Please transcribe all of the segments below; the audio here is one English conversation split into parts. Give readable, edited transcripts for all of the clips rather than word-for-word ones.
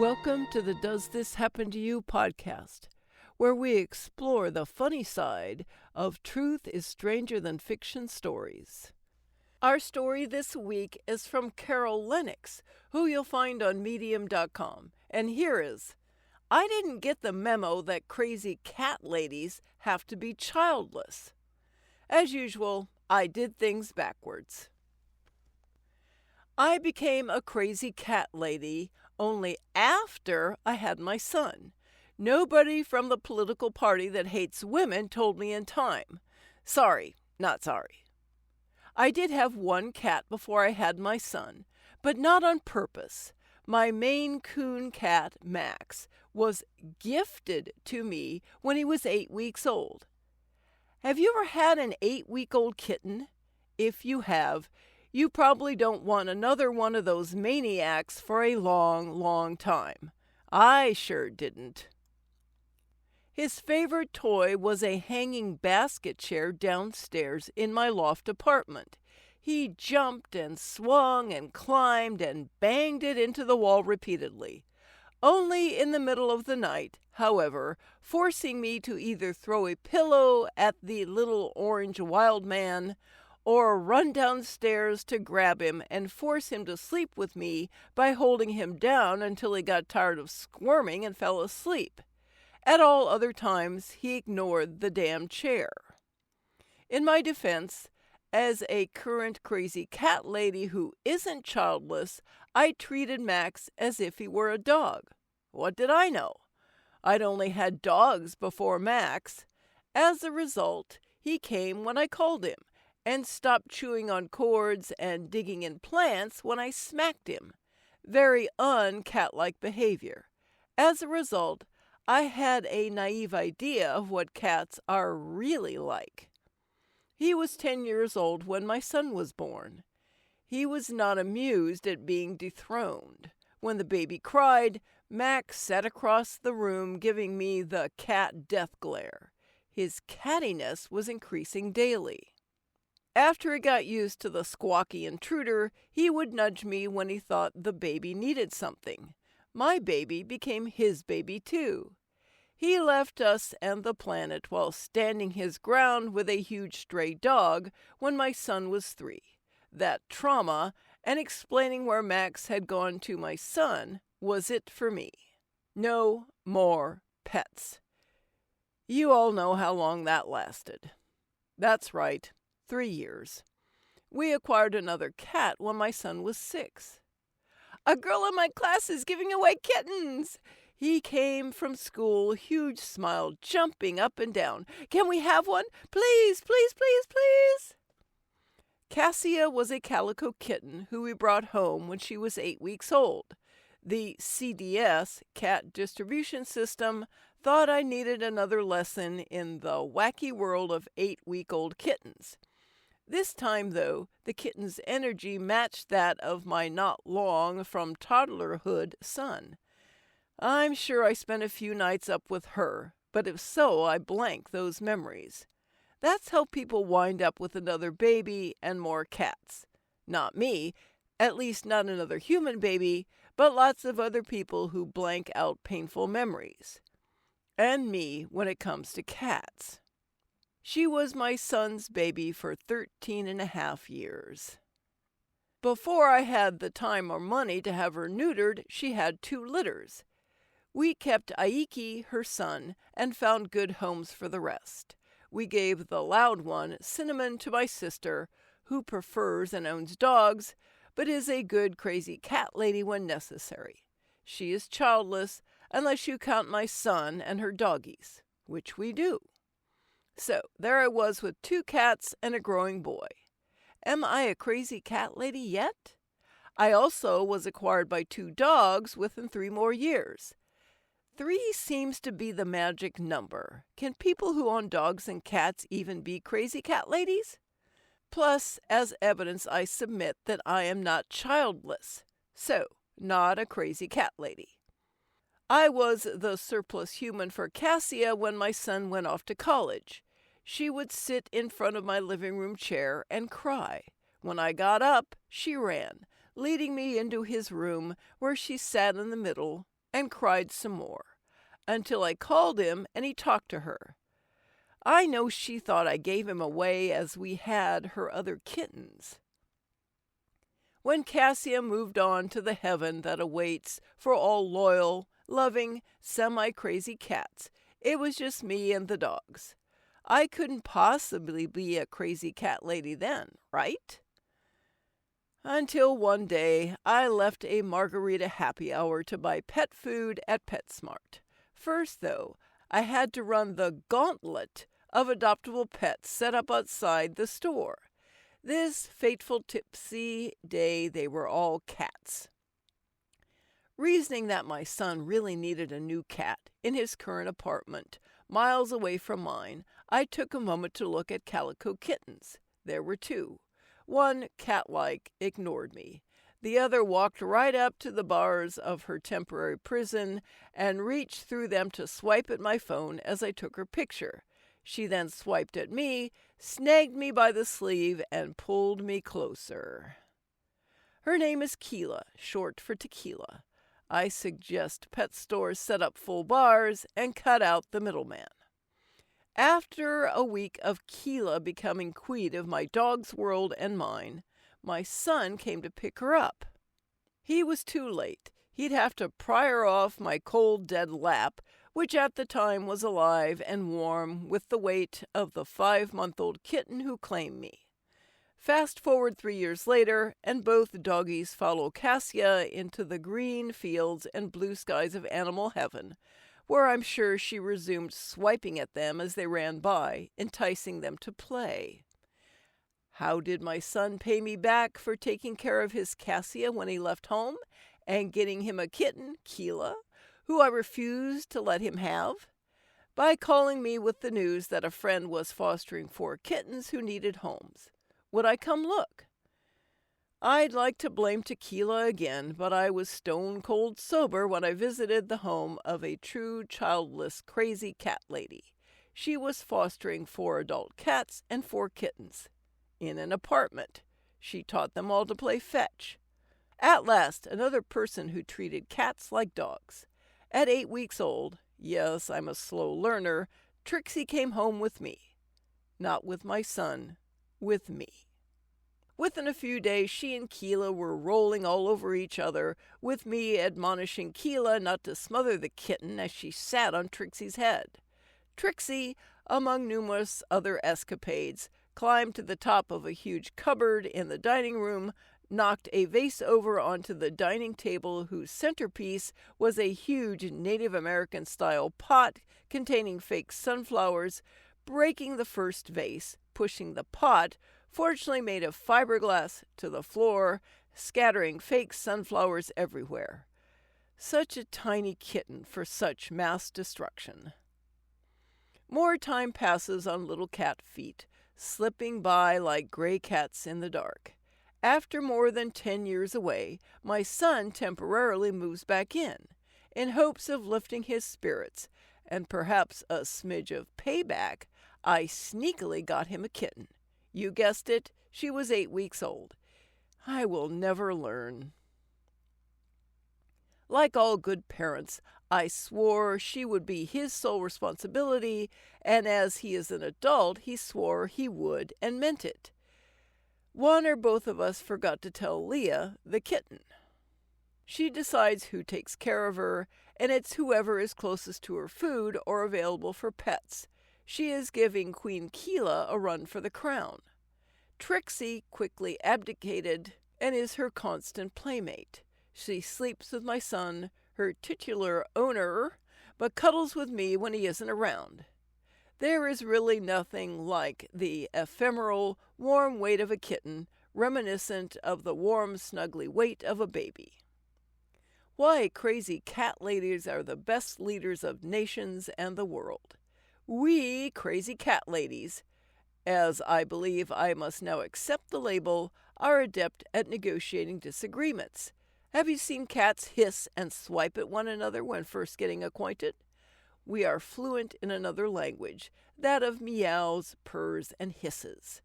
Welcome to the Does This Happen to You podcast, where we explore the funny side of truth is stranger than fiction stories. Our story this week is from Carol Lennox, who you'll find on medium.com. And here is, I didn't get the memo that crazy cat ladies have to be childless. As usual, I did things backwards. I became a crazy cat lady only after I had my son. Nobody from the political party that hates women told me in time. Sorry, not sorry. I did have one cat before I had my son, but not on purpose. My Maine Coon cat, Max, was gifted to me when he was 8 weeks old. Have you ever had an 8-week-old kitten? If you have, you probably don't want another one of those maniacs for a long, long time. I sure didn't. His favorite toy was a hanging basket chair downstairs in my loft apartment. He jumped and swung and climbed and banged it into the wall repeatedly. Only in the middle of the night, however, forcing me to either throw a pillow at the little orange wild man or run downstairs to grab him and force him to sleep with me by holding him down until he got tired of squirming and fell asleep. At all other times, he ignored the damn chair. In my defense, as a current crazy cat lady who isn't childless, I treated Max as if he were a dog. What did I know? I'd only had dogs before Max. As a result, he came when I called him, and stopped chewing on cords and digging in plants when I smacked him. Very un-cat-like behavior. As a result, I had a naive idea of what cats are really like. He was 10 years old when my son was born. He was not amused at being dethroned. When the baby cried, Max sat across the room giving me the cat death glare. His cattiness was increasing daily. After he got used to the squawky intruder, he would nudge me when he thought the baby needed something. My baby became his baby too. He left us and the planet while standing his ground with a huge stray dog when my son was 3. That trauma and explaining where Max had gone to my son was it for me. No more pets. You all know how long that lasted. That's right. 3 years. We acquired another cat when my son was 6. A girl in my class is giving away kittens. He came from school, huge smile, jumping up and down. Can we have one? Please, please, please, please. Cassia was a calico kitten who we brought home when she was 8 weeks old. The CDS, Cat Distribution System, thought I needed another lesson in the wacky world of 8-week-old kittens. This time, though, the kitten's energy matched that of my not long from toddlerhood son. I'm sure I spent a few nights up with her, but if so, I blank those memories. That's how people wind up with another baby and more cats. Not me, at least not another human baby, but lots of other people who blank out painful memories. And me when it comes to cats. She was my son's baby for 13.5 years. Before I had the time or money to have her neutered, she had 2 litters. We kept Aiki, her son, and found good homes for the rest. We gave the loud one, Cinnamon, to my sister, who prefers and owns dogs, but is a good crazy cat lady when necessary. She is childless, unless you count my son and her doggies, which we do. So, there I was with 2 cats and a growing boy. Am I a crazy cat lady yet? I also was acquired by 2 dogs within 3 more years. 3 seems to be the magic number. Can people who own dogs and cats even be crazy cat ladies? Plus, as evidence, I submit that I am not childless. So, not a crazy cat lady. I was the surplus human for Cassia when my son went off to college. She would sit in front of my living room chair and cry. When I got up, she ran, leading me into his room, where she sat in the middle, and cried some more, until I called him and he talked to her. I know she thought I gave him away as we had her other kittens. When Cassia moved on to the heaven that awaits for all loyal, loving, semi-crazy cats, it was just me and the dogs. I couldn't possibly be a crazy cat lady then, right? Until one day, I left a margarita happy hour to buy pet food at PetSmart. First, though, I had to run the gauntlet of adoptable pets set up outside the store. This fateful tipsy day, they were all cats. Reasoning that my son really needed a new cat in his current apartment, miles away from mine, I took a moment to look at calico kittens. There were two. One, cat-like, ignored me. The other walked right up to the bars of her temporary prison and reached through them to swipe at my phone as I took her picture. She then swiped at me, snagged me by the sleeve, and pulled me closer. Her name is Keela, short for tequila. I suggest pet stores set up full bars and cut out the middleman. After a week of Keela becoming queen of my dog's world and mine, my son came to pick her up. He was too late. He'd have to pry her off my cold, dead lap, which at the time was alive and warm with the weight of the 5-month-old kitten who claimed me. Fast forward 3 years later, and both doggies follow Cassia into the green fields and blue skies of animal heaven, where I'm sure she resumed swiping at them as they ran by, enticing them to play. How did my son pay me back for taking care of his Cassia when he left home and getting him a kitten, Keela, who I refused to let him have? By calling me with the news that a friend was fostering 4 kittens who needed homes. Would I come look? I'd like to blame Tequila again, but I was stone cold sober when I visited the home of a true childless crazy cat lady. She was fostering 4 adult cats and 4 kittens. In an apartment. She taught them all to play fetch. At last, another person who treated cats like dogs. At 8 weeks old, yes, I'm a slow learner, Trixie came home with me. Not with my son, with me. Within a few days, she and Keela were rolling all over each other, with me admonishing Keela not to smother the kitten as she sat on Trixie's head. Trixie, among numerous other escapades, climbed to the top of a huge cupboard in the dining room, knocked a vase over onto the dining table whose centerpiece was a huge Native American-style pot containing fake sunflowers, breaking the first vase, pushing the pot, fortunately made of fiberglass, to the floor, scattering fake sunflowers everywhere. Such a tiny kitten for such mass destruction. More time passes on little cat feet, slipping by like gray cats in the dark. After more than 10 years away, my son temporarily moves back in hopes of lifting his spirits, and perhaps a smidge of payback, I sneakily got him a kitten. You guessed it, she was 8 weeks old. I will never learn. Like all good parents, I swore she would be his sole responsibility, and as he is an adult, he swore he would and meant it. One or both of us forgot to tell Leah, the kitten. She decides who takes care of her, and it's whoever is closest to her food or available for pets. She is giving Queen Keela a run for the crown. Trixie quickly abdicated and is her constant playmate. She sleeps with my son, her titular owner, but cuddles with me when he isn't around. There is really nothing like the ephemeral, warm weight of a kitten, reminiscent of the warm, snuggly weight of a baby. Why crazy cat ladies are the best leaders of nations and the world. We crazy cat ladies, as I believe I must now accept the label, are adept at negotiating disagreements. Have you seen cats hiss and swipe at one another when first getting acquainted? We are fluent in another language, that of meows, purrs, and hisses.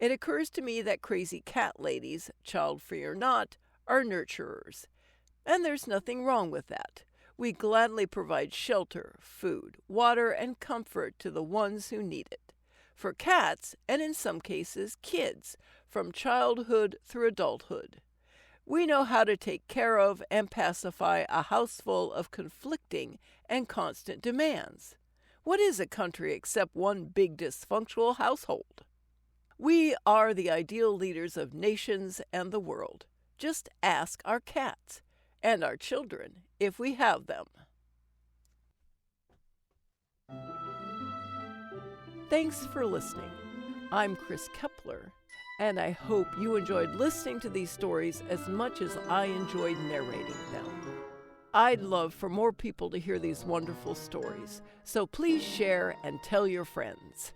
It occurs to me that crazy cat ladies, child-free or not, are nurturers. And there's nothing wrong with that. We gladly provide shelter, food, water, and comfort to the ones who need it. For cats, and in some cases, kids, from childhood through adulthood. We know how to take care of and pacify a house full of conflicting and constant demands. What is a country except one big dysfunctional household? We are the ideal leaders of nations and the world. Just ask our cats and our children if we have them. Thanks for listening. I'm Chris Kepler, and I hope you enjoyed listening to these stories as much as I enjoyed narrating them. I'd love for more people to hear these wonderful stories, so please share and tell your friends.